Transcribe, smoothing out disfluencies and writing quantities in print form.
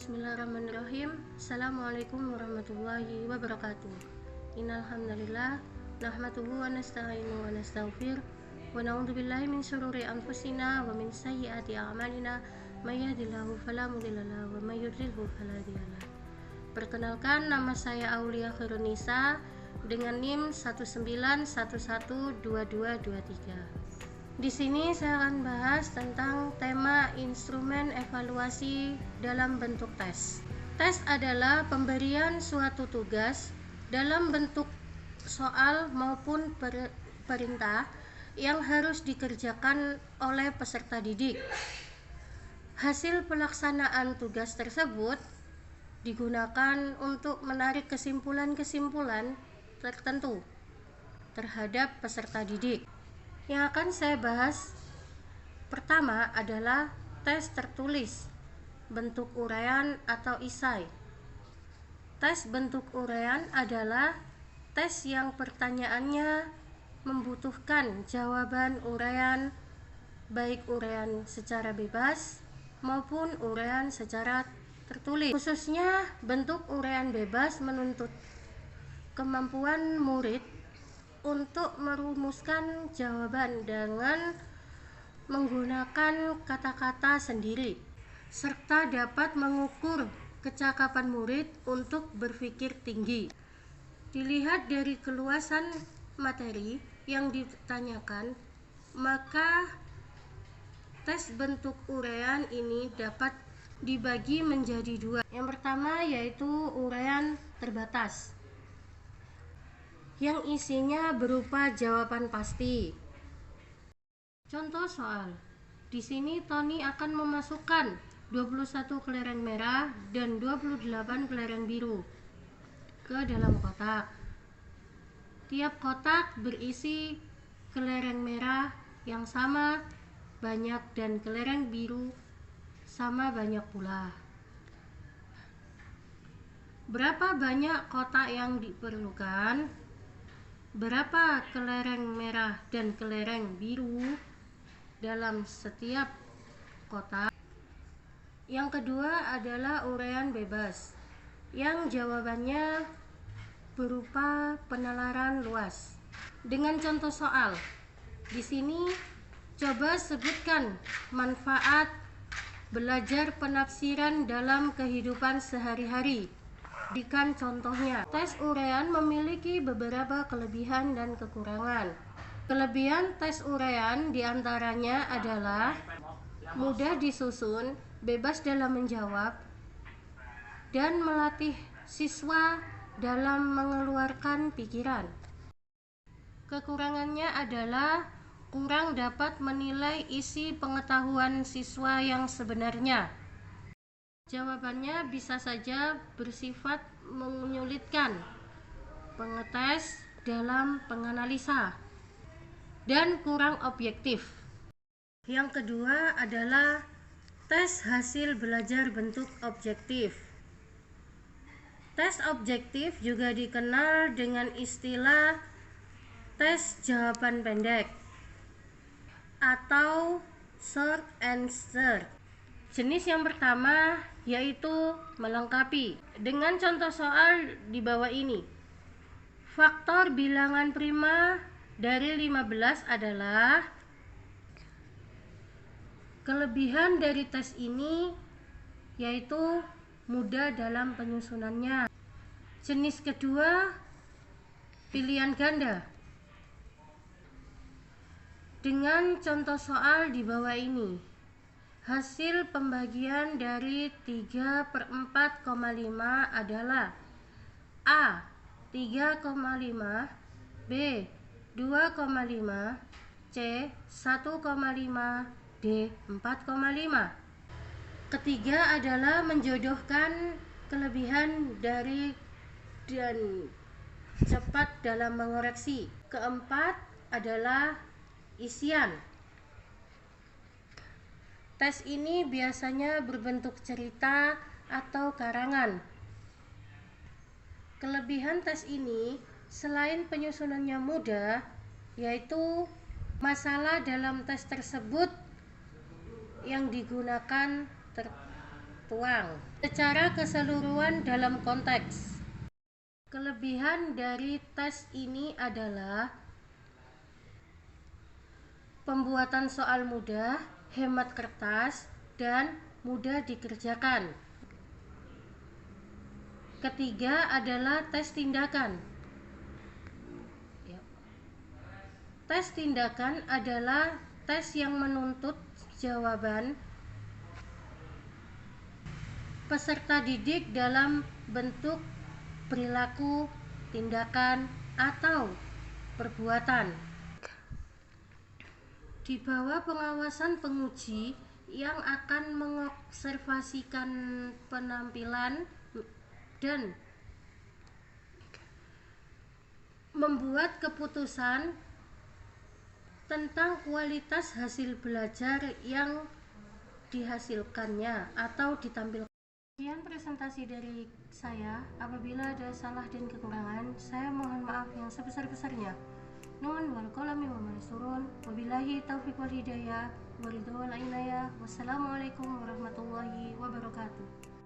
Bismillahirrahmanirrahim. Assalamualaikum warahmatullahi wabarakatuh. Innal hamdalillah nahmaduhu wa nasta'inu wa nastaghfir wa na'udzu billahi min syururi anfusina wa min sayyiati a'malina may yahdihillahu fala mudilla lahu wa may yudlilhu fala hadiya lahu. Perkenalkan, nama saya Aulia Khairunisa dengan NIM 19112223. Di sini saya akan bahas tentang tema instrumen evaluasi dalam bentuk tes. Tes adalah pemberian suatu tugas dalam bentuk soal maupun perintah yang harus dikerjakan oleh peserta didik. Hasil pelaksanaan tugas tersebut digunakan untuk menarik kesimpulan-kesimpulan tertentu terhadap peserta didik. Yang akan saya bahas pertama adalah tes tertulis bentuk uraian atau esai. Tes bentuk uraian adalah tes yang pertanyaannya membutuhkan jawaban uraian, baik uraian secara bebas maupun uraian secara tertulis. Khususnya bentuk uraian bebas menuntut kemampuan murid untuk merumuskan jawaban dengan menggunakan kata-kata sendiri, serta dapat mengukur kecakapan murid untuk berpikir tinggi. Dilihat dari keluasan materi yang ditanyakan, maka tes bentuk uraian ini dapat dibagi menjadi dua. Yang pertama yaitu uraian terbatas, yang isinya berupa jawaban pasti. Contoh soal. Di sini Tony akan memasukkan 21 kelereng merah dan 28 kelereng biru ke dalam kotak. Tiap kotak berisi kelereng merah yang sama banyak dan kelereng biru sama banyak pula. Berapa banyak kotak yang diperlukan? Berapa kelereng merah dan kelereng biru dalam setiap kotak? Yang kedua adalah uraian bebas, yang jawabannya berupa penalaran luas. Dengan contoh soal, di sini coba sebutkan manfaat belajar penafsiran dalam kehidupan sehari-hari. Berikan contohnya. Tes uraian memiliki beberapa kelebihan dan kekurangan. Kelebihan tes uraian diantaranya adalah mudah disusun, bebas dalam menjawab, dan melatih siswa dalam mengeluarkan pikiran. Kekurangannya adalah kurang dapat menilai isi pengetahuan siswa yang sebenarnya. Jawabannya bisa saja bersifat menyulitkan pengetes dalam penganalisa dan kurang objektif. Yang kedua adalah tes hasil belajar bentuk objektif. Tes objektif juga dikenal dengan istilah tes jawaban pendek atau short answer. Jenis yang pertama yaitu melengkapi. Dengan contoh soal di bawah ini. Faktor bilangan prima dari 15 adalah. Kelebihan dari tes ini yaitu mudah dalam penyusunannya. Jenis kedua, pilihan ganda. Dengan contoh soal di bawah ini. Hasil pembagian dari 3/4,5 adalah A 3,5, B 2,5, C 1,5, D 4,5. Ketiga adalah menjodohkan kelebihan dari dan cepat dalam mengoreksi. Keempat adalah isian. Tes ini biasanya berbentuk cerita atau karangan. Kelebihan tes ini selain penyusunannya mudah, yaitu masalah dalam tes tersebut yang digunakan tertuang. Secara keseluruhan dalam konteks, kelebihan dari tes ini adalah pembuatan soal mudah, hemat kertas, dan mudah dikerjakan. Ketiga adalah tes tindakan. Tes tindakan adalah tes yang menuntut jawaban peserta didik dalam bentuk perilaku, tindakan, atau perbuatan. Di bawah pengawasan penguji yang akan mengobservasikan penampilan dan membuat keputusan tentang kualitas hasil belajar yang dihasilkannya atau ditampilkan. Sekian presentasi dari saya. Apabila ada salah dan kekurangan, saya mohon maaf yang sebesar-besarnya. Nun wal qalami wa ma yasturun. Wabillahi taufiq wal hidayah. Waridwan inayah. Wassalamualaikum warahmatullahi wabarakatuh.